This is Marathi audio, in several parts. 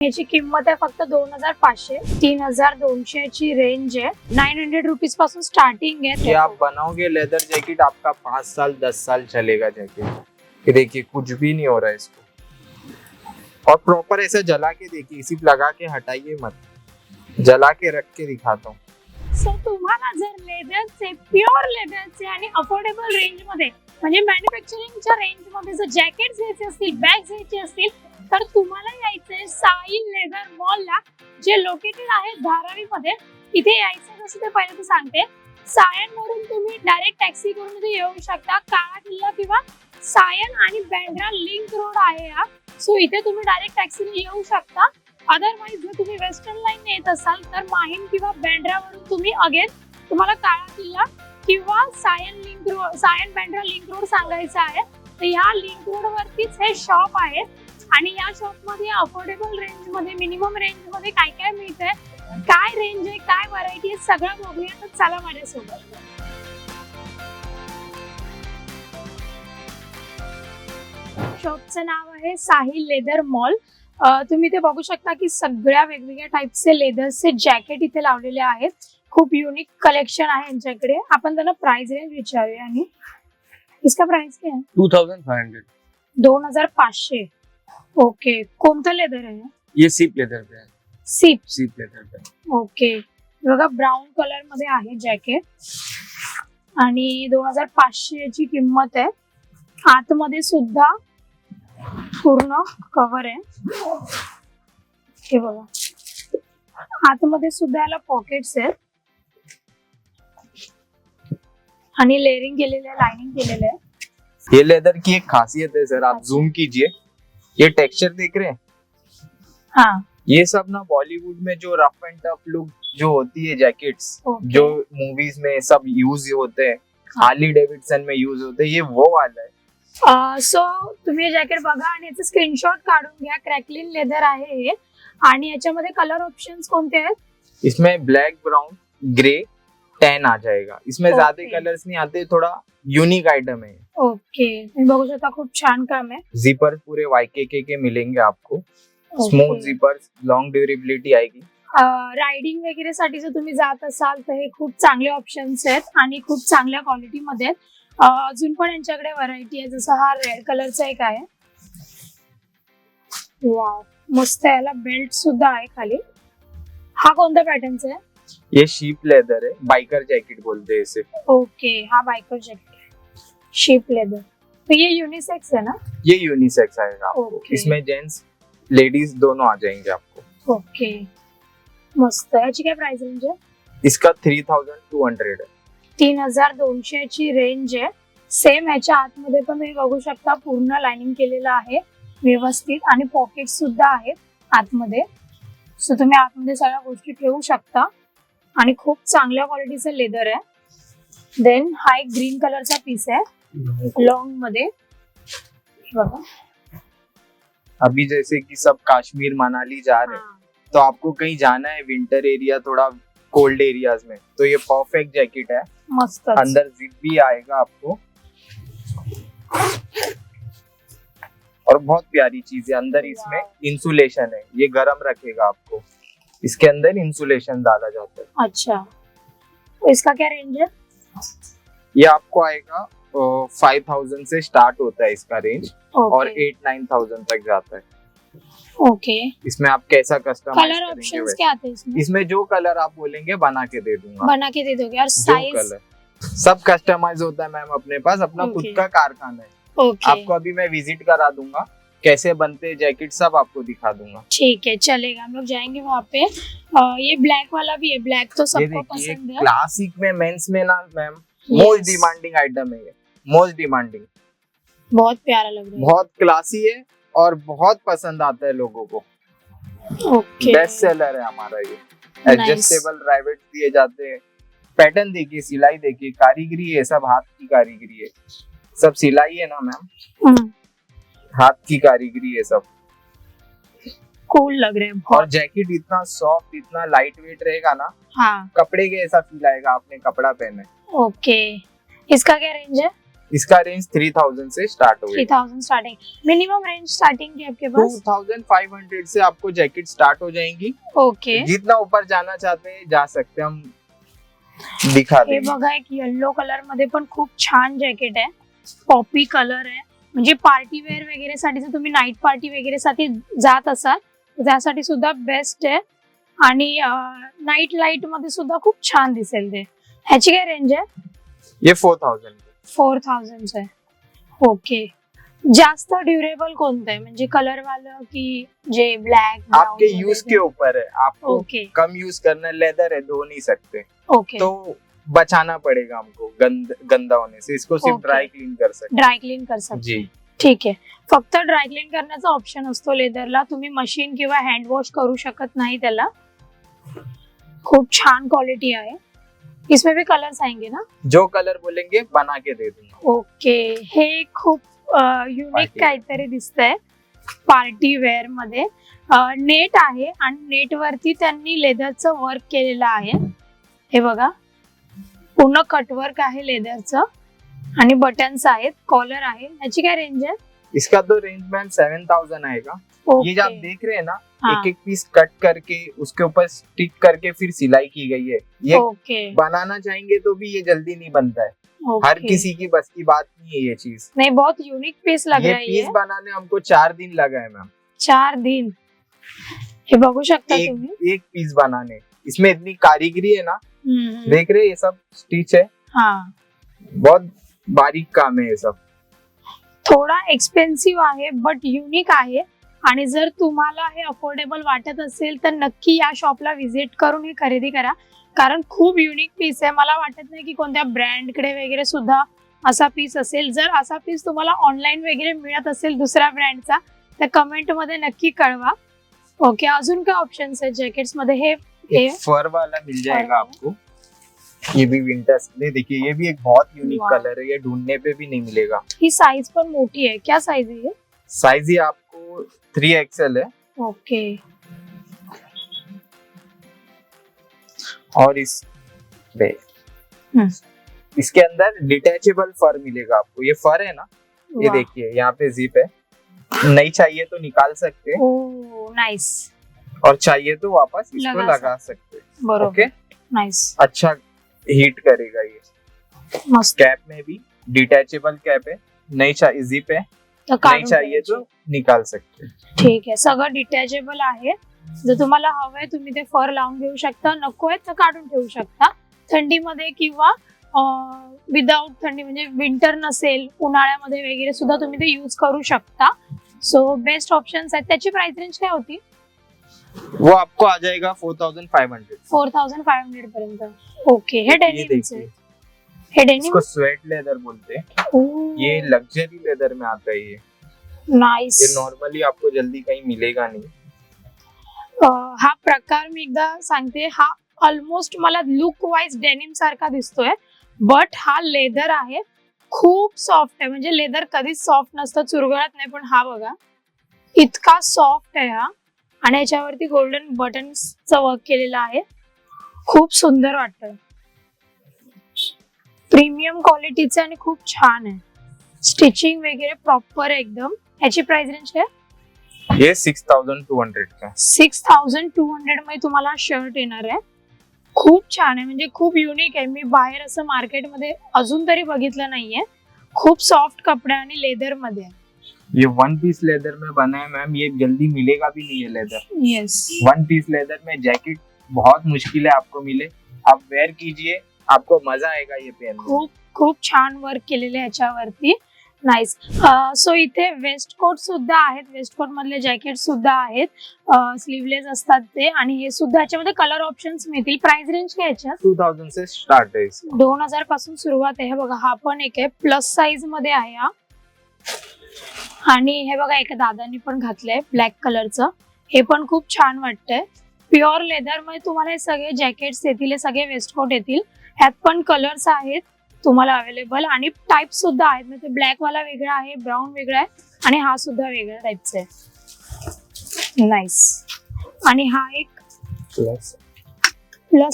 याची किंमत आहे फक्त 2500. 3200 ची रेंज आहे. 900 रुपीज पासून स्टार्टिंग है। ये आप बनाओगे लेदर जैकेट, आपका 5 साल 10 साल चलेगा जैकेट। ये देखिए कुछ भी नहीं हो रहा है इसको। और प्रॉपर ऐसा जला के देखिए, सिर्फ लगा के हटाइए मत, जला के रख के दिखाता हूँ। सो तुम्हाला जर लेदरचे, प्युअर लेदरचे आणि अफोर्डेबल रेंज मध्ये म्हणजे मॅन्युफॅक्चरिंगच्या रेंज मध्ये जर जॅकेट्स घ्यायचे असतील, बॅग्स घ्यायचे असतील, तर तुम्हाला यायचंय साहिल लेदर मॉलला, जे लोकेटेड आहे धारावी मध्ये। इथे यायचं कसं ते पहिले तर सांगते। सायन वरून तुम्ही डायरेक्ट टॅक्सी करून इथे येऊ शकता। काळा किल्ला किंवा सायन आणि बँड्रा लिंक रोड आहे हा। सो इथे तुम्ही डायरेक्ट टॅक्सीने येऊ शकता। अदरवाइज जर तुम्ही वेस्टर्न लाईन येत असाल तर माहीम किंवा बँड्रावरून तुम्ही अगेन तुम्हाला काळा किल्ला किंवा सायन बँड्रा लिंक रोड सांगायचा आहे। तर ह्या लिंक रोड वरतीच हे शॉप आहे आणि या शॉप मध्ये अफोर्डेबल रेंज मध्ये, मिनिमम रेंज मध्ये काय काय मिळतंय, काय रेंज आहे, काय व्हरायटी आहे, सगळं बघूया। तर चला माझ्यासोबत। शॉपचं नाव आहे साहिल लेदर मॉल। तुम्ही इथे बघू शकता की सगळ्या वेगवेगळ्या टाइपचे लेदरचे जॅकेट इथे लावलेले आहेत। खूप युनिक कलेक्शन आहे यांच्याकडे। आपण त्यांना प्राइस रेंज विचारूया। आणि इसका प्राइस क्या है? 2500। 2500। ओके, कोणतं लेदर आहे? ये सीप लेदर पे है। सीप लेदर पे। ओके, बघा ब्राऊन कलर मध्ये आहे जॅकेट आणि 2500 ची किंमत आहे। आतमध्ये सुद्धा पूर्ण कव्हर आहे। हे बघा, आतमध्ये सुद्धा याला पॉकेट्स आहेत आणि लेअरिंग केलेले आहे, लाइनिंग केलेले आहे। ये लेदर की एक खासियत है सर, आप जूम कीजिए, ये टेक्सचर देख रहे हैं? हाँ, ये सब ना बॉलीवुड में जो रफ एंड टफ लुक जो होती है जैकेट्स, Okay. जो मूवीज में सब यूज होते हैं, हार्ली डेविडसन में यूज होते हैं, ये वो वाला है। सो तुम्ही हे जॅकेट बघा आणि याचे स्क्रीनशॉट काढून घ्या। क्रॅकलिन लेदर आहे हे आणि याच्यामध्ये कलर ऑप्शन्स कोणते आहेत? इसमें ब्लैक, ब्राउन, ग्रे, टैन आ जाएगा। इसमें ज्यादा Okay. कलर्स नहीं आते, थोड़ा यूनिक आइटम है। ओके, तुम्ही बघू शकता खूप छान काम आहे। जिपर पूरे YKK के मिलेंगे आपको, स्मूथ जिपर्स, लॉन्ग ड्यूरेबिलिटी आएगी। रायडिंग वगैरे साठी जर तुम्ही जात असाल तर हे खूप चांगले ऑप्शन्स आहेत आणि खूप चांगल्या क्वालिटी मध्ये आहेत। अजून पण यांच्याकडे व्हरायटी आहे, जसं हा रेड कलरचा एक आहे। वाव, मस्त आहे। याला बेल्ट सुद्धा आहे खाली। हा कोणत्या पॅटर्नचा आहे? ये शीप लेदर है, बाइकर जैकेट बोलते हैं इसे। ओके, हा बायकर जॅकेट आहे, शीप लेदर। तो ये यूनिसेक्स है ना? ये यूनिसेक्स आएगा आपको। Okay. इसमें जेंट्स लेडीज दोनों आ जाएंगे आपको। ओके, मस्त। याची काय प्राइस रेंज आहे? इसका 3200 है। 3200 ची रेंज आहे। सेम ह्याच्या आतमध्ये पण तुम्ही बघू शकता पूर्ण लाइनिंग केलेलं आहे व्यवस्थित आणि पॉकेट सुद्धा आहेत आतमध्ये। सो तुम्ही आतमध्ये सगळ्या गोष्टी ठेवू शकता आणि खूप चांगल्या क्वालिटीचं लेदर आहे। देन हा एक ग्रीन कलरचा पीस आहे लॉंग मध्ये, बघा। अभी जैसे कि सब कश्मीर मनाली जा रहे हैं, तो आपको कहीं जाना है विंटर एरिया, थोड़ा कोल्ड एरियाज में, तो ये परफेक्ट जैकेट है। मस्त। अंदर जिप भी आएगा आपको और बहुत प्यारी चीज है अंदर। इसमें इंसुलेशन है, ये गर्म रखेगा आपको। इसके अंदर इंसुलेशन डाला जाता है। अच्छा, तो इसका क्या रेंज है? ये आपको आएगा 5000 से स्टार्ट होता है इसका रेंज, और ओके 8-9,000 तक जाता है। ओके, इसमें आप कैसा कस्टमाइज कलर करेंगे ऑप्शंस वैसे। क्या आते हैं इसमें? इसमें जो कलर आप बोलेंगे बना के दे दूंगा। बना के दे दोगे? और जो साइज? कलर सब कस्टमाइज होता है मैम, अपने पास अपना खुद Okay. का कारखाना है। ओके, आपको अभी मैं विजिट करा दूंगा, कैसे बनते हैं जैकेट सब आपको दिखा दूंगा। ठीक है, चलेगा। हम लोग जाएंगे वहाँ पे। ये ब्लैक वाला भी है, ब्लैक तो ये सबको देखिए पसंद है। क्लासिक में मेंस में ना ma'am Yes. Most demanding item है ये, मोस्ट डिमांडिंग। बहुत प्यारा लग रहा बहुत क्लासी है और बहुत पसंद आता है लोगों को। है। ओके, बेस्ट सेलर है हमारा ये। एडजस्टेबल राइवेट दिए जाते हैं। पैटर्न देखिए, सिलाई देखिए, कारीगरी है, सब हाथ की कारीगरी है। सब सिलाई है ना मैम, हाथ की कारीगरी है सब। कूल लग रहे हैं और बहुत। जैकेट इतना सॉफ्ट, इतना लाइट वेट रहेगा ना, हाँ, कपड़े के ऐसा फील आएगा आपने कपड़ा पहने। ओके। इसका क्या रेंज है? इसका रेंज 3000 से स्टार्ट होगा। 3000 स्टार्टिंग, मिनिमम रेंज स्टार्टिंग की आपके पास? 2500 से आपको जैकेट स्टार्ट हो जाएंगी। ओके, जितना ऊपर जाना चाहते हैं जा सकते हैं, हम दिखा हे देंगे। बघा एक येलो कलर मध्ये पण खूप छान जॅकेट आहे, पॉपी कलर आहे, म्हणजे पार्टी वेअर वगैरे साठी जर तुम्ही नाईट पार्टी वगैरे साठी जात असाल तर त्यासाठी सुद्धा बेस्ट आहे आणि नाईट लाईट मध्ये सुद्धा खूप छान दिसेल ते. ह्याची काय रेंज आहे? ये 4000 4000 आहे. ओके, जास्त ड्युरेबल कोणतं आहे, म्हणजे कलर वालं की जे ब्लॅक? आपके यूज के ऊपर है, आपको ओके कम यूज करना है। लेदर है, धो नहीं सकते ओके, तो बचाना पड़ेगा हमको गंदा होने से। इसको सिर्फ Okay. ड्राई क्लीन कर सकते ड्राय क्लीन कर सकता. जी। ठीक आहे, फक्त ड्राय क्लीन करण्याचा ऑप्शन असतो लेदरला, तुम्ही मशीन किंवा हँड वॉश करू शकत नाही त्याला. खूप छान क्वालिटी आहे. इसमें भी कलर्स आएंगे ना? जो कलर बोलेंगे बना के दे दूंगा। ओके, हे खूप युनिक Party काहीतरी दिसतंय पार्टी वेअर मध्ये. नेट आहे आणि नेट वरती त्यांनी लेदरचं वर्क केलेलं आहे. हे बघा, पूर्ण कटवर्क आहे लेदरचं आणि बटन्स आहेत, कॉलर आहे. याची काय रेंज आहे? इसका तो रेंज मैम 7000 आएगा। ये जो आप ओके, देख रहे हैं ना, हाँ. एक एक पीस कट करके उसके ऊपर स्टिक करके फिर सिलाई की गई है। ये ओके बनाना चाहेंगे तो भी ये जल्दी नहीं बनता है। हर ओके. किसी की बस की बात नहीं है ये चीज। नहीं, बहुत यूनिक पीस लग ये रहा है पीस ये. बनाने हमको 4 दिन लगा है मैम। 4 दिन. हे बघू शकता तुम्ही. एक पीस बनाने, इसमें इतनी कारीगरी है ना। हम्म. देख रहे हैं, ये सब स्टिच है, हा, बहुत बारीक काम है ये सब। थोडा एक्सपेन्सिव्ह आहे बट युनिक आहे. आणि जर तुम्हाला हे अफोर्डेबल वाटत असेल तर नक्की या शॉपला व्हिजिट करून हे खरेदी करा, कारण खूप युनिक पीस आहे. मला वाटत नाही की कोणत्या ब्रँडकडे वगैरे सुद्धा असा पीस असेल. जर असा पीस तुम्हाला ऑनलाईन वगैरे मिळत असेल दुसऱ्या ब्रँडचा तर कमेंट मध्ये नक्की कळवा. ओके, अजून काय ऑप्शन्स आहेत जॅकेट्स मध्ये? हे एक फर वाला मिल जाएगा वाला। आपको। ये भी विंटर्स, ये देखिए, ये भी एक बहुत यूनिक वाह। कलर है, ये ढूंढने पे भी नहीं मिलेगा। ही साइज पण मोठी आहे. क्या साइज आहे ये? साइज ही आपको 3XL है। ओके, और इसके अंदर डिटैचेबल फर मिलेगा आपको। ये फर है ना, ये वाह. देखिए यहाँ पे जिप है, नहीं चाहिए तो निकाल सकते हैं ओ नाइस, और चाहिए तो वापस इसको लगा लगा सकते हैं। बरोबर, ओके, नाइस, अच्छा हीट करेगा ये। मस्त. कैप में भी डिटैचेबल कैप है, नहीं चाहिए जिप है, तर नहीं काढून चाहिए तो ठेवायची. निकाल सकते हैं। ठीक आहे, सगळं डिटॅचेबल आहे. जर तुम्हाला हवंय तुम्ही ते फर लावून घेऊ शकता, नकोय तर काढून ठेवू शकता. थंडीमध्ये किंवा विदाउट थंडी, म्हणजे विंटर नसेल उन्हाळ्यामध्ये वगैरे सुद्धा तुम्ही ते यूज करू शकता. सो बेस्ट ऑप्शन्स आहेत. त्याची प्राइस रेंज काय होती? वो आपको आ जाएगा 4500। 4500 पर्यंत. ओके, हे डेनिम्स आहे. देखिए, हे डेनिम. इसको स्वेट लेदर बोलते हैं। ये लग्जरी लेदर में आता है। ये नाइस. नॉर्मली आपको जल्दी कहीं मिलेगा नहीं। हा प्रकार मी एकदा सांगते, हा ऑलमोस्ट मला लुक वाईज डेनिम सारखा दिसतोय, बट हा लेदर आहे, खूप सॉफ्ट आहे. म्हणजे लेदर कधीच सॉफ्ट नसतं, चुरगळत नाही, पण हा बघा इतका सॉफ्ट आहे हा. आणि याच्यावरती गोल्डन बटन्सचं वर्क केलेलं आहे. खूप सुंदर वाटतं, प्रीमियम क्वालिटीचं आणि खूप छान आहे. स्टिचिंग वगैरे प्रॉपर आहे एकदम. याची प्राइस रेंज काय? ये 6200 का। 6200 मध्ये तुम्हाला शर्ट येणार आहे. खूप छान आहे, म्हणजे खूप युनिक आहे. मी बाहेर असं मार्केटमध्ये अजून तरी बघितलं नाहीये. खूप सॉफ्ट कपडा आणि लेदर मध्ये आहे. ये 1 पीस लेदर में बना है मैम, ये जल्दी मिलेगा भी नहीं है लेदर। येस, 1 पीस लेदर में जैकेट बहुत मुश्किल है आपको मिले। आप वेयर कीजिए, आपको मजा आएगा ये पहनने में। खूप खूप छान वर्क केलेलं आहे याच्यावरती. नाईस. सो इथे वेस्ट कोट सुद्धा आहेत, वेस्ट कोट मधले जॅकेट सुद्धा आहेत, स्लीवलेस असतात ते, आणि हे सुद्धा याच्यामध्ये कलर ऑप्शन्स मिळतील. प्राइस रेंज काय याच्यात? 2000 से स्टार्ट है इसका। 2000 पासून सुरुवात आहे. हे बघा, हा पण एक आहे, प्लस साइज मध्ये आहे हा. आणि हे बघा, एका दादांनी पण घातलंय ब्लॅक कलरचं, हे पण खूप छान वाटतंय. प्युअर लेदर मध्ये तुम्हाला हे सगळे जॅकेट्स येतील, हे सगळे वेस्ट कोट येतील. ह्यात पण कलर्स आहेत तुम्हाला अवेलेबल, आणि टाइप सुद्धा आहेत. म्हणजे ब्लॅक वाला वेगळा आहे, ब्राऊन वेगळा आहे, आणि हा सुद्धा वेगळ्या टाइपचा आहे. नाईस. आणि हा एक प्लस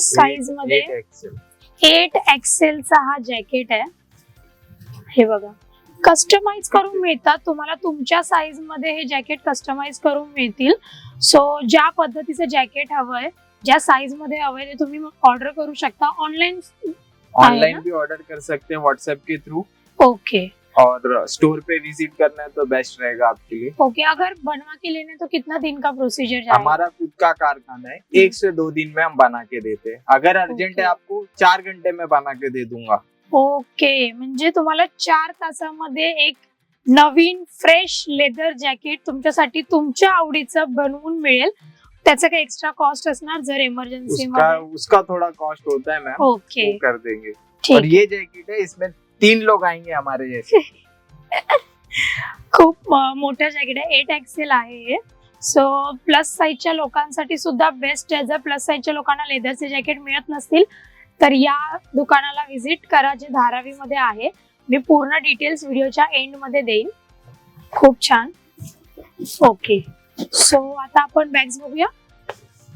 साइज मध्ये 8XL। 8XL चा हा जॅकेट आहे. हे बघा, कस्टमाइज करून मिळतात तुम्हाला, तुमच्या साईज मध्ये हे जॅकेट कस्टमाइज करून मिळतील. सो ज्या पद्धतीचं जॅकेट हवंय, ज्या साइज मध्ये हवंय ते तुम्ही ऑर्डर करू शकता. ऑनलाइन भी ऑर्डर कर सकते हैं व्हाट्सएप के थ्रू. ओके और स्टोर पे विजिट करना है तो बेस्ट रहेगा आपके लिए. ओके. अगर बनवा के लेने तो कितना दिन का प्रोसीजर जाएगा? हमारा खुद का कारखाना है, 1 से 2 दिन में हम बना के देते हैं. अगर अर्जेंट Okay. है आपको 4 घंटे में बना के दे दूंगा. ओके, म्हणजे तुम्हाला 4 तासामध्ये एक नवीन फ्रेश लेदर जॅकेट तुमच्यासाठी तुमच्या आवडीचं बनवून मिळेल. त्याचं काही एक्स्ट्रा कॉस्ट असणार जर इमर्जन्सी मध्ये? उसका थोड़ा कॉस्ट होता है मैम, ओके वो कर देंगे. ठीक. और ये जैकेट है, इसमें 3 लोग आएंगे हमारे जैसे. खूप मोठं जॅकेट आहे, 8XL आहे. सो प्लस साईजच्या लोकांसाठी सुद्धा बेस्ट आहे. जर प्लस साईजच्या लोकांना लेदरचे जॅकेट मिळत नसतील तर या दुकानाला व्हिजिट करा, जे धारावीमध्ये आहे. मी पूर्ण डिटेल्स व्हिडिओच्या एंड मध्ये देईन. खूप छान. ओके, सो आता आपण बॅग्स बघूया.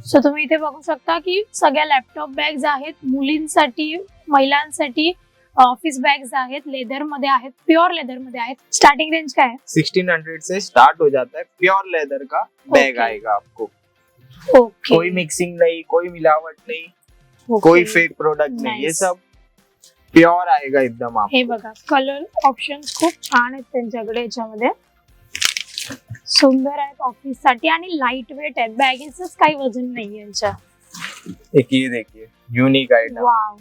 सो तुम्ही इथे बघू शकता की सगळ्या लॅपटॉप बॅग्स आहेत, मुलींसाठी, महिलांसाठी ऑफिस बॅग्स आहेत, लेदर मध्ये आहेत, प्युअर लेदर मध्ये आहेत. स्टार्टिंग रेंज काय आहे? 1600 से स्टार्ट हो जाता है. प्योर लेदर का बैग Okay. आएगा आपको. ओके कोई मिक्सिंग नहीं, कोई मिलावट नहीं, ओके. कोई फेक प्रोडक्ट नहीं, ये Nice. सब प्योर आएगा एकदम आपको. हे बघा, कलर ऑप्शन खूप छान आहेत त्यांच्याकडे. याच्यामध्ये सुंदर आहेत ऑफिस साठी आणि लाईट वेट आहेत. बॅगेच काही वजन नाही यांच्या. एक ये देखिए, यूनिक आइटम. वाव,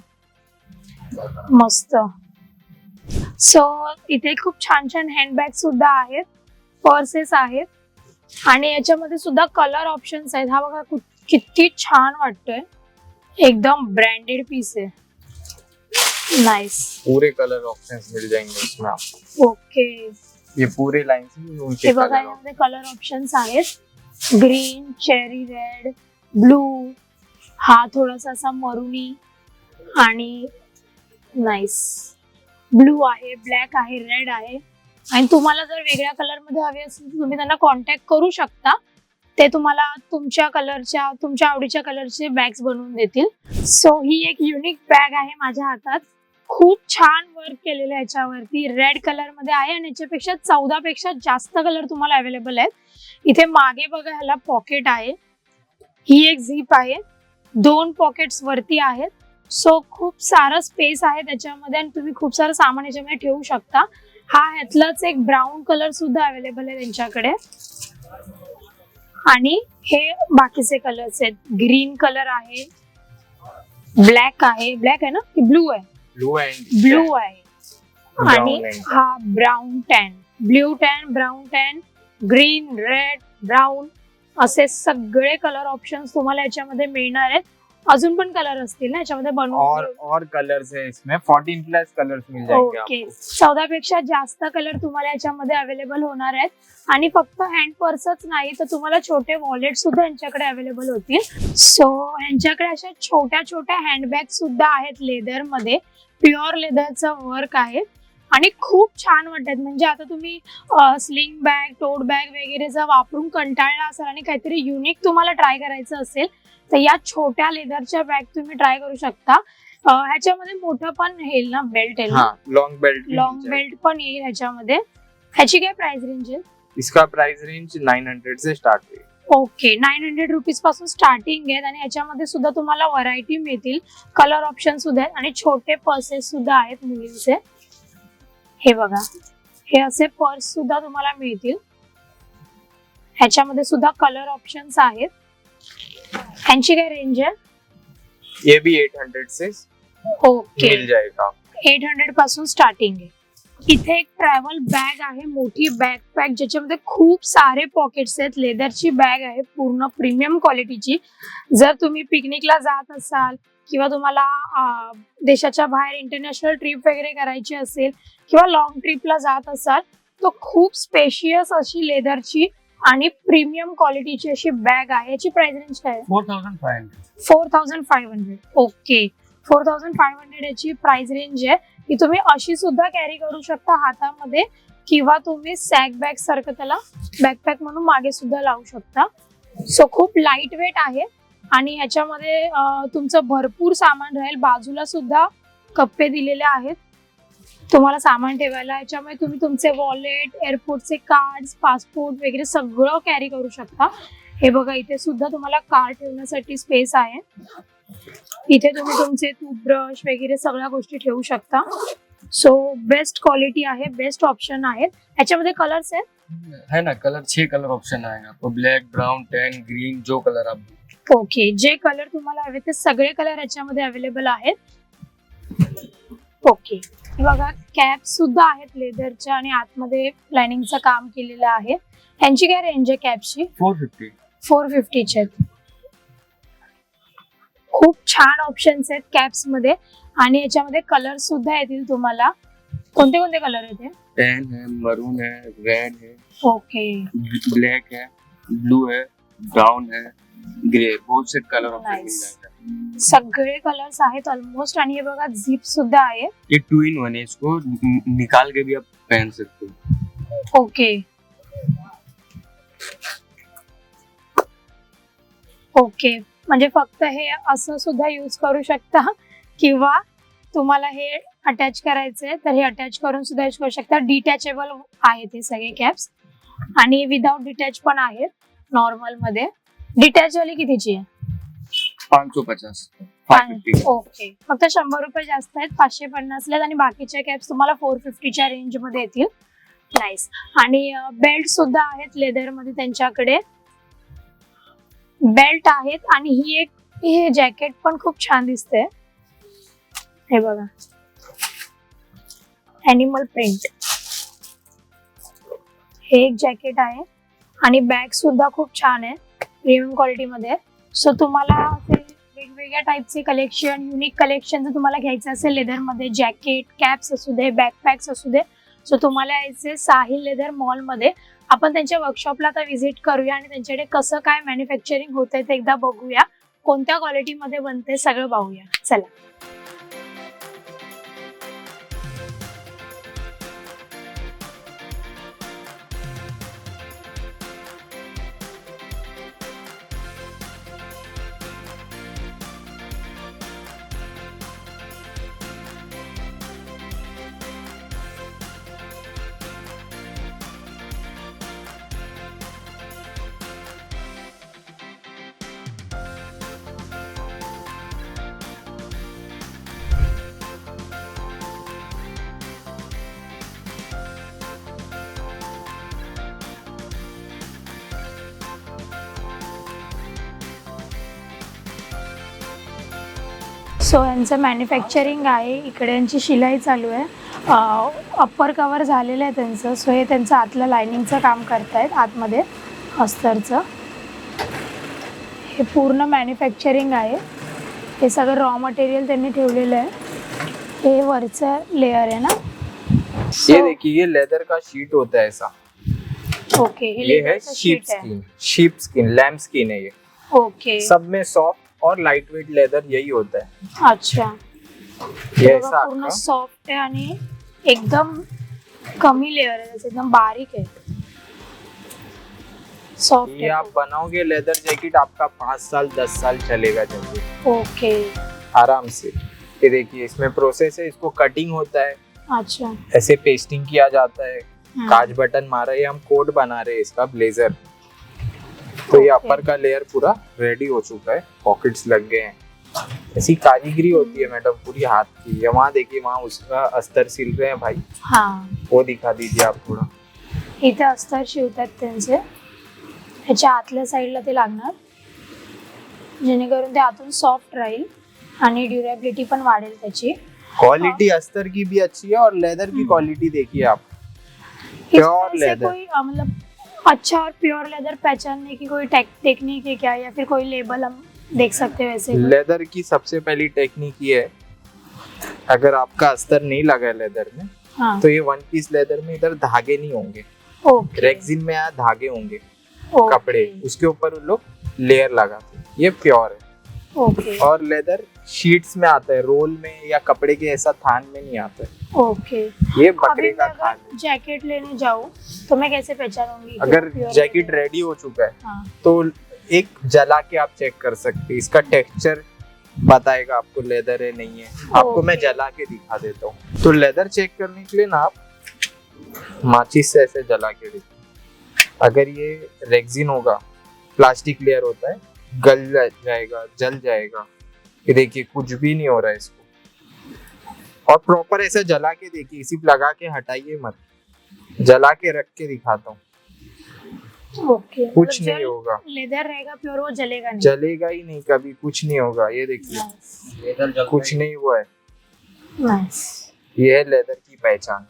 मस्त. सो इथे खूप छान छान हँडबॅग सुद्धा आहेत, पर्सेस आहेत आणि याच्यामध्ये सुद्धा कलर ऑप्शन्स आहेत. हा बघा किती छान वाटतोय, एकदम ब्रँडेड पीस आहे. नाइस. पूरे कलर ऑप्शंस मिल जाएंगे इसमें आपको. ओके, ये पूरे लाइन से उनके हे बघा कलर यामध्ये कलर ऑप्शन्स आहेत. ग्रीन, चेरी रेड, ब्लू, हा थोडासा असा मरुनी आणि नाइस ब्लू आहे, ब्लॅक आहे, रेड आहे. आणि तुम्हाला जर वेगळ्या कलर मध्ये हवे असेल तर तुम्ही त्यांना कॉन्टॅक्ट करू शकता. ते तुम्हाला तुमच्या कलरच्या, तुमच्या आवडीच्या कलरचे बॅग्स बनवून देतील. सो ही एक युनिक बॅग आहे माझ्या हातात. खूप छान वर्क केलेलं आहे याच्यावरती. रेड कलर मध्ये आहे आणि याच्यापेक्षा 14 पेक्षा जास्त कलर तुम्हाला अवेलेबल आहेत. इथे मागे बघा, ह्याला पॉकेट आहे. ही एक झिप आहे, 2 पॉकेट्स वरती आहेत. सो खूप सारं स्पेस आहे त्याच्यामध्ये आणि तुम्ही खूप सारं सामान याच्यामध्ये ठेवू शकता. हा ह्यातलाच एक ब्राऊन कलर सुद्धा अवेलेबल आहे त्यांच्याकडे आणि हे बाकीचे कलर्स आहेत. ग्रीन कलर आहे, ब्लॅक आहे. ब्लॅक आहे ना की ब्लू आहे? ब्लू आहे आणि हा brown tan, blue tan, brown tan, green, red, brown असे सगळे कलर ऑप्शन्स तुम्हाला याच्यामध्ये मिळणार आहेत. अजून पण कलर असतील ना याच्यामध्ये बनवून? और कलर्स है इसमें, 14 प्लस कलर्स मिल जाएंगे ओके, आपको. 14 पेक्षा जास्त कलर तुम्हाला याच्यामध्ये अवेलेबल होणार आहेत. आणि फक्त हँड पर्सच नाही तर तुम्हाला छोटे वॉलेट सुद्धा यांच्याकडे अवेलेबल होतील. सो यांच्याकडे अशा छोट्या छोट्या हँडबॅग सुद्धा आहेत लेदर मध्ये. प्युअर लेदरचं वर्क आहे आणि खूप छान वाटतात. म्हणजे आता तुम्ही स्लिंग बॅग, टोट बॅग वगैरे जर वापरून कंटाळला असाल आणि काहीतरी युनिक तुम्हाला ट्राय करायचं असेल तर या छोट्या लेदरच्या बॅग तुम्ही ट्राय करू शकता. ह्याच्यामध्ये मोठं पण येईल ना, बेल्ट येईल, लॉन्ग बेल्ट पण येईल ह्याच्यामध्ये. ह्याची काय प्राइस रेंज आहे? इसका प्राइस रेंज 900 से स्टार्ट है. ओके, 900 रुपीज पासून स्टार्टिंग आहे आणि याच्यामध्ये सुद्धा तुम्हाला व्हरायटी मिळतील. कलर ऑप्शन सुद्धा आहेत आणि छोटे पर्सेस सुद्धा आहेत मुलींचे. हे बघा, हे असे पर्स सुद्धा तुम्हाला मिळतील. ह्याच्यामध्ये सुद्धा कलर ऑप्शन्स आहेत. ह्यांची काय रेंज आहे? ये भी 800 से ओके, मिल जाएगा. 800 पासून स्टार्टिंग आहे. इथे एक ट्रॅव्हल बॅग आहे, मोठी बॅकपॅक ज्याच्यामध्ये खूप सारे पॉकेट्स आहेत. लेदरची बॅग आहे, पूर्ण प्रीमियम क्वालिटीची. जर तुम्ही पिकनिकला जात असाल किंवा तुम्हाला देशाच्या बाहेर इंटरनॅशनल ट्रिप वगैरे करायची असेल किंवा लॉंग ट्रिपला जात असाल तर खूप स्पेशियस अशी लेदरची आणि प्रीमियम क्वालिटीची अशी बॅग आहे. याची प्राइस रेंज काय आहे? 4500. 4500. ओके, 4500 याची प्राइस रेंज आहे. की तुम्ही अशी सुद्धा कॅरी करू शकता हातामध्ये किंवा तुम्ही सॅक बॅग सारखं त्याला बॅकपॅक म्हणून मागे सुद्धा लावू शकता. सो खूप लाईट वेट आहे आणि ह्याच्यामध्ये तुमचं भरपूर सामान राहील. बाजूला सुद्धा कप्पे दिलेले आहेत तुम्हाला सामान ठेवायला याच्यामुळे तुम्ही तुमचे वॉलेट, एअरपोर्टचे कार्ड, पासपोर्ट वगैरे सगळं कॅरी करू शकता. हे बघा, इथे सुद्धा तुम्हाला कार्ड ठेवण्यासाठी स्पेस आहे. इथे तुम्ही तुमचे टूथब्रश वगैरे सगळ्या गोष्टी ठेवू शकता. सो बेस्ट क्वालिटी आहे, बेस्ट ऑप्शन आहेत. याच्यामध्ये कलर्स आहेत. है ना, कलर 6 कलर ऑप्शन आएगा आपको, ब्लैक, ब्राउन, टैन, ग्रीन, जो कलर आप ओके, जे कलर तुम्हाला हवे ते सगळे कलर याच्यामध्ये अवेलेबल आहेत. ओके, हे बघा, कॅप सुद्धा आहेत लेदरच्या आणि आतमध्ये लाइनिंगचं काम केलेलं आहे. यांची काय रेंज आहे कॅपची? 450. 450 चे आहेत. खूप छान ऑप्शन्स आहेत कॅप्स मध्ये आणि याच्यामध्ये कलर सुद्धा येतील तुम्हाला. कोणते कोणते कलर आहेत? टैन है, मरून है, रेड है, ओके, ब्लैक है, ब्लू है, ब्राउन है, ग्रे, बहुत से कलर ऑप्शन मिल Nice. जाएगा. सगळे कलर्स आहेत ऑलमोस्ट. आणि हे बघा, झिप सुद्धा आहे. ये 2 in 1 है, इसको निकाल के भी आप पहन सकते हो. ओके ओके, म्हणजे फक्त हे असं सुद्धा यूज करू शकता किंवा तुम्हाला हे अटॅच करायचंय तर हे अटॅच करून सुद्धा यूज करू शकता. डिटॅचेबल आहेत हे सगळे कॅप्स आणि विदाउट डिटॅच पण आहेत. नॉर्मल मध्ये डिटॅच वाली कितीची आहे? 550. 550. ओके, फक्त 100 रुपये जास्त आहेत. 550 आहेत आणि बाकीच्या कॅप्स तुम्हाला 450च्या रेंज मध्ये येतील. नाईस. आणि बेल्ट सुद्धा आहेत लेदर मध्ये त्यांच्याकडे. बेल्ट आहेत आणि हे जॅकेट पण खूप छान दिसते. हे बघा, एनिमल प्रिंट. हे एक जॅकेट आहे आणि बॅग सुद्धा खूप छान आहे, प्रीमियम क्वालिटी मध्ये. सो तुम्हाला वेगवेगळ्या टाईपचे कलेक्शन, युनिक कलेक्शन जर तुम्हाला घ्यायचं असेल लेदर मध्ये, जॅकेट, कॅप्स असू दे, बॅकपॅक्स असू दे, सो तुम्हाला यायचे साहिल लेदर मॉल मध्ये. आपण त्यांच्या वर्कशॉपला आता व्हिजिट करूया आणि त्यांच्याकडे कसं काय मॅन्युफॅक्चरिंग होतंय ते एकदा बघूया, कोणत्या क्वालिटीमध्ये बनते सगळं पाहूया. चला. सो यांचं मॅन्युफॅक्चरिंग आहे, इकडे यांची शिलाई चालू आहे. अप्पर कवर झालेलं आहे त्यांचं. सो हे त्यांचं आतलं लायनिंगचं काम करतायत आतमध्ये अस्तरचं. हे पूर्ण मॅन्युफॅक्चरिंग आहे. हे सगळं रॉ मटेरियल त्यांनी ठेवलेलं आहे. हे वरचं लेयर आहे ना. ये देखिए, ये लेदर का शीट होता है ऐसा. ओके, ये है शीप स्किन. शीप स्किन, लैम स्किन है ये. ओके, सब में सॉफ्ट और लाइट वेट लेदर यही होता है. अच्छा. ये बघा, ऐसा पूर्ण आपका सॉफ्ट आहे आणि एकदम कमी लेयर आहे, एकदम बारीक आहे, सॉफ्ट ये आप बनाओगे लेदर जैकेट, आपका 5 साल 10 साल चलेगा जैकेट ओके, आराम से. ये देखिए, इसमें प्रोसेस है, इसको कटिंग होता है, अच्छा. ऐसे पेस्टिंग किया जाता है, हाँ. काज बटन मारा है. हम कोट बना रहे हैं इसका, ब्लेजर. तो ये अपर का लेयर पूरा रेडी हो चुका है, पॉकेट्स लग गए हैं. ऐसी कारीगरी होती है मैडम पूरी हाथ की. ये वहाँ देखिए, वहाँ उसका अस्तर सिल रहे हैं भाई, हाँ, वो दिखा दीजिए आप थोड़ा. इथे अस्तर शिवतात त्यांचे. ह्याच्या आतल्या साईडला ते लागणार जेणेकरून ते आतून सॉफ्ट राहील आणि ड्युरेबिलिटी पण वाढेल त्याची. क्वालिटी अस्तर की भी अच्छी है और लेदर की क्वालिटी देखिए आप, प्योर इसमें से लेदर. कोई मतलब अच्छा और प्योर लेदर पहचानने की कोई टेक्निक है क्या, या फिर कोई लेबल हम देख सकते हैं वैसे? लेदर की सबसे पहली टेक्निक ये है, अगर आपका अस्तर नहीं लगा है लेदर में, हाँ, तो ये 1 पीस लेदर में इधर धागे नहीं होंगे. ओके, रेक्सिन में यहाँ धागे होंगे, ओके, कपड़े, उसके ऊपर उन लोग लेयर लगाते हैं. ये प्योर है. ओके, और लेदर शीट्स में आता है, रोल में या कपड़े के ऐसा थान में नहीं आता है. ओके. ये अभी बकरे का मैं थान है. अगर जैकेट लेने जाऊँ तो मैं कैसे पहचानूंगी कि अगर वो pure जैकेट leather है? रेडी हो चुका है हाँ, तो एक जला के आप चेक कर सकते हैं. इसका टेक्सचर बताएगा आपको लेदर है नहीं है. आपको मैं ओके. जला के दिखा देता हूँ. तो लेदर चेक करने के लिए ना आप माचिस से ऐसे जला के देखिए। अगर ये रेक्सिन होगा, प्लास्टिक लेयर होता है, गल जाएगा, जल जाएगा। ये देखिए कुछ भी नहीं हो रहा है इसको। और प्रॉपर ऐसा जला के देखिए, सिर्फ लगा के हटाइए मत, जला के रख के दिखाता हूँ। ओके, कुछ नहीं होगा, लेदर रहेगा प्योर, वो जलेगा नहीं। जलेगा ही नहीं कभी, कुछ नहीं होगा। ये देखिए कुछ नहीं हुआ है। नाइस। ये है लेदर की पहचान।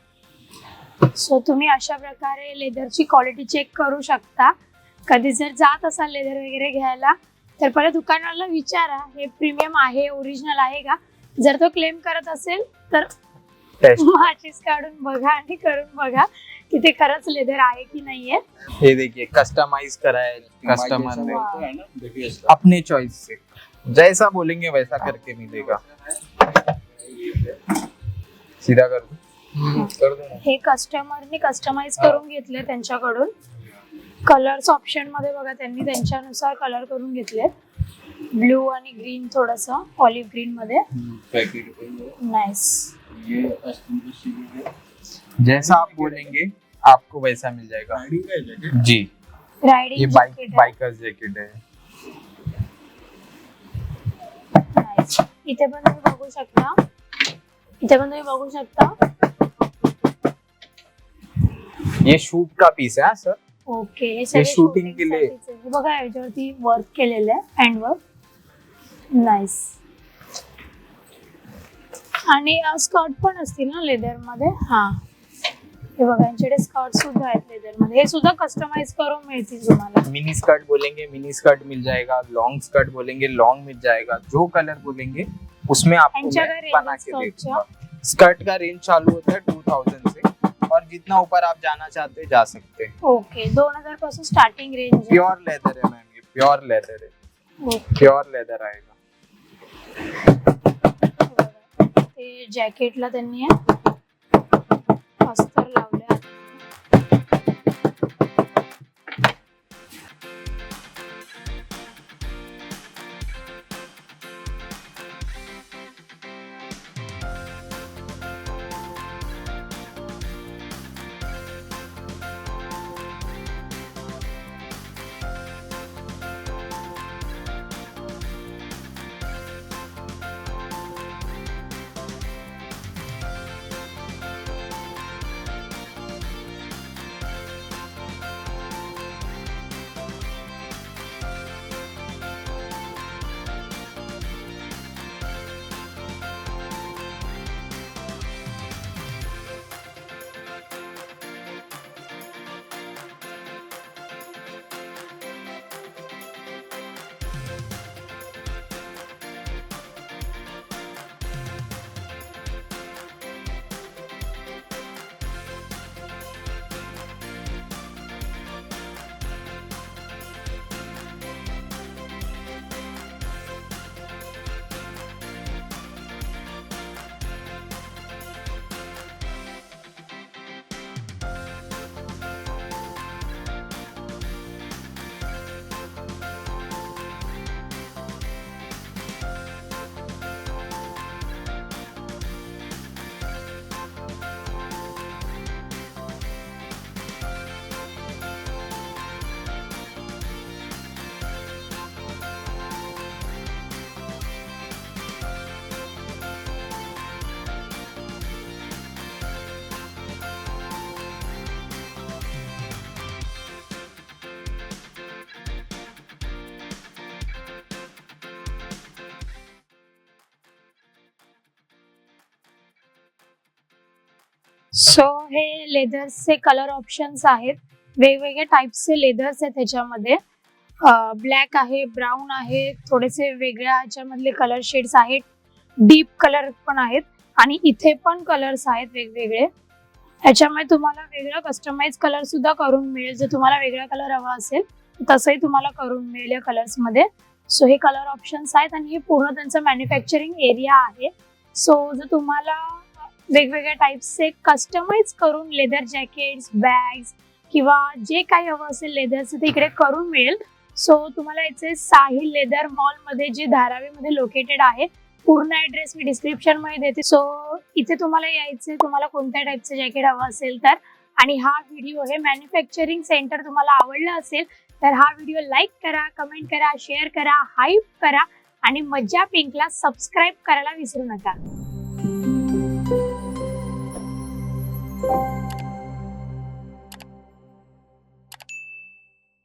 सो तुम्ही अशा प्रकारे लेदरची क्वालिटी चेक करू शकता. कधी जर जात असाल लेदर वगैरे घ्यायला तर पहिले दुकानवाल्याला विचारा हे प्रीमियम आहे, ओरिजिनल आहे का. जर तो क्लेम करत असेल तर टेस्ट माचिस काढून बघा आणि करून बघा कि ते खरंच लेदर आहे की नाहीये. ये देखिए कस्टमाइज करा है कस्टमर ने अपने चॉइस से, जैसा बोलेंगे वैसा करके मिलेगा. सीधा कर दो. हे कस्टमरने कस्टमाइज करून घेतले त्यांच्याकडून. कलर्स ऑप्शन मध्ये बघा त्यांनी त्यांच्यानुसार कलर करून घेतले. ब्लू आणि ग्रीन, थोडस ऑलिव्ह ग्रीन मध्ये. नाइस. जैसा आप बोलेंगे आपको वैसा मिल जाएगा जी. ये राइडिंग बाइकर्स जैकेट है. नाइस. इथे पण तुम्ही बघू शकता, इथे पण तुम्ही बघू शकता. ये शूट का पीस है सर. ओके, हे ये सगळे shooting shooting के लिए. साठीच आहे. हे बघा याच्यावरती वर्क केलेलं आहे, हँड वर्क. नाइस. आणि स्कर्ट पण असतील ना लेदर मध्ये. हा, हे बघा यांच्याकडे स्कर्ट सुद्धा आहेत लेदर मध्ये. हे सुद्धा कस्टमाइज करून मिळतील तुम्हाला. मिनी स्कर्ट बोलेंगे मिनी स्कर्ट मिल जाएगा, लॉन्ग स्कर्ट बोलेंगे लॉन्ग मिल जाएगा. जो कलर बोलेंगे उसमें आपको यांच्या मैं काय बना range के आहे दे दूंगा. स्कर्ट का रेंज चालू होता है 2000 से, और जितना ऊपर आप जाना चाहते हैं जा सकते हैं. ओके, 2000 पासून स्टार्टिंग रेंज आहे. प्योर लेदर है मैम, ये प्योर लेदर है, ओके. प्योर लेदर आएगा. ते जॅकेटला त्यांनी अस्तर लावले. सो हे लेदर्सचे कलर ऑप्शन्स आहेत. वेगवेगळ्या टाइप्सचे लेदर्स आहेत त्याच्यामध्ये. ब्लॅक आहे, ब्राऊन आहे, थोडेसे वेगळ्या ह्याच्यामधले कलर शेड्स आहेत, डीप कलर पण आहेत आणि इथे पण कलर्स आहेत वेगवेगळे. ह्याच्यामध्ये तुम्हाला वेगळा कस्टमाइज कलर सुद्धा करून मिळेल. जर तुम्हाला वेगळा कलर हवा असेल तसंही तुम्हाला करून मिळेल या कलर्स मध्ये. सो हे कलर ऑप्शन्स आहेत आणि हे पूर्ण त्यांचं मॅन्युफॅक्चरिंग एरिया आहे. सो जर तुम्हाला वेगवेगळ्या टाइप्सचे कस्टमाइज करून लेदर जॅकेट्स, बॅग्स किंवा जे काही हवं असेल लेदरचं ते इकडे करून मिळेल. सो तुम्हाला याचे साहिल लेदर मॉल मध्ये जे धारावीमध्ये लोकेटेड आहे पूर्ण ऍड्रेस मी डिस्क्रिप्शन मध्ये देते. सो इथे तुम्हाला यायचंय, तुम्हाला कोणत्या टाईपचं जॅकेट हवं असेल तर. आणि हा व्हिडिओ हे मॅन्युफॅक्चरिंग सेंटर तुम्हाला आवडला असेल तर हा व्हिडिओ लाईक करा, कमेंट करा, शेअर करा, हाईप करा आणि मज्जा पिंकला सबस्क्राईब करायला विसरू नका.